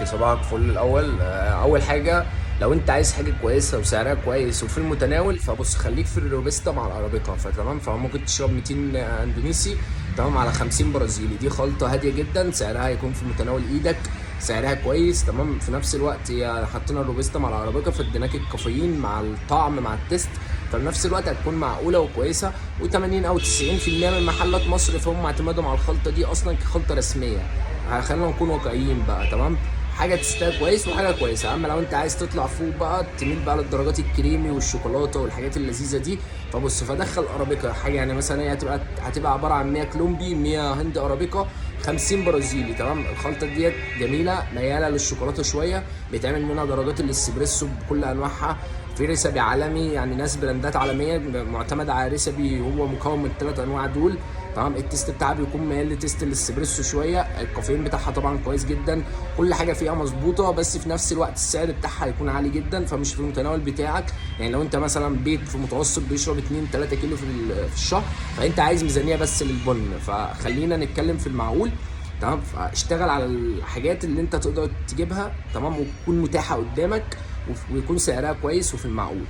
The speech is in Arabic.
اخي صباحك فل. الاول اول حاجه، لو انت عايز حاجه كويسه وسعرها كويس وفي المتناول، فبص خليك في الروبستا مع الارابيكا. فتمام، فممكن تشرب 200 اندونيسي تمام على 50 برازيلي. دي خلطه هاديه جدا، سعرها هيكون في متناول ايدك، سعرها كويس تمام. في نفس الوقت هي حطينا الروبستا مع الارابيكا فاديناك الكافيين مع الطعم مع التست، ففي نفس الوقت هتكون معقوله وكويسه. و80 او 90% من محلات مصر فهم اعتمادهم على الخلطه دي اصلا كخلطه رسميه. خلينا نكون واقعيين بقى تمام. حاجه تستاهل كويس وحاجه كويسه. اما لو انت عايز تطلع فوق بقى تميل بقى للدرجات الكريمي والشوكولاته والحاجات اللذيذه دي، فبص فدخل ارابيكا حاجه. يعني مثلا هي هتبقى عباره عن 100 كولومبي، 100 هند ارابيكا، 50 برازيلي تمام. الخلطه ديت جميله، مياله للشوكولاته شويه، بيتعمل منها درجات الاسبريسو بكل انواعها. في ريسبي عالمي، يعني ناس براندات عالميه معتمده على ريسبي، هو مكون من الثلاث انواع دول تمام. التيست بتاعها بيكون ميال لتيست الاسبريسو شويه، الكافيين بتاعها طبعا كويس جدا، كل حاجه فيها مظبوطه، بس في نفس الوقت السعر بتاعها هيكون عالي جدا، فمش في المتناول بتاعك. يعني لو انت مثلا بيت في متوسط بيشرب 2 3 كيلو في الشهر، فانت عايز ميزانيه بس للبن، فخلينا نتكلم في المعقول تمام. اشتغل على الحاجات اللي انت تقدر تجيبها تمام، وتكون متاحه قدامك، ويكون سعرها كويس وفي المعقول.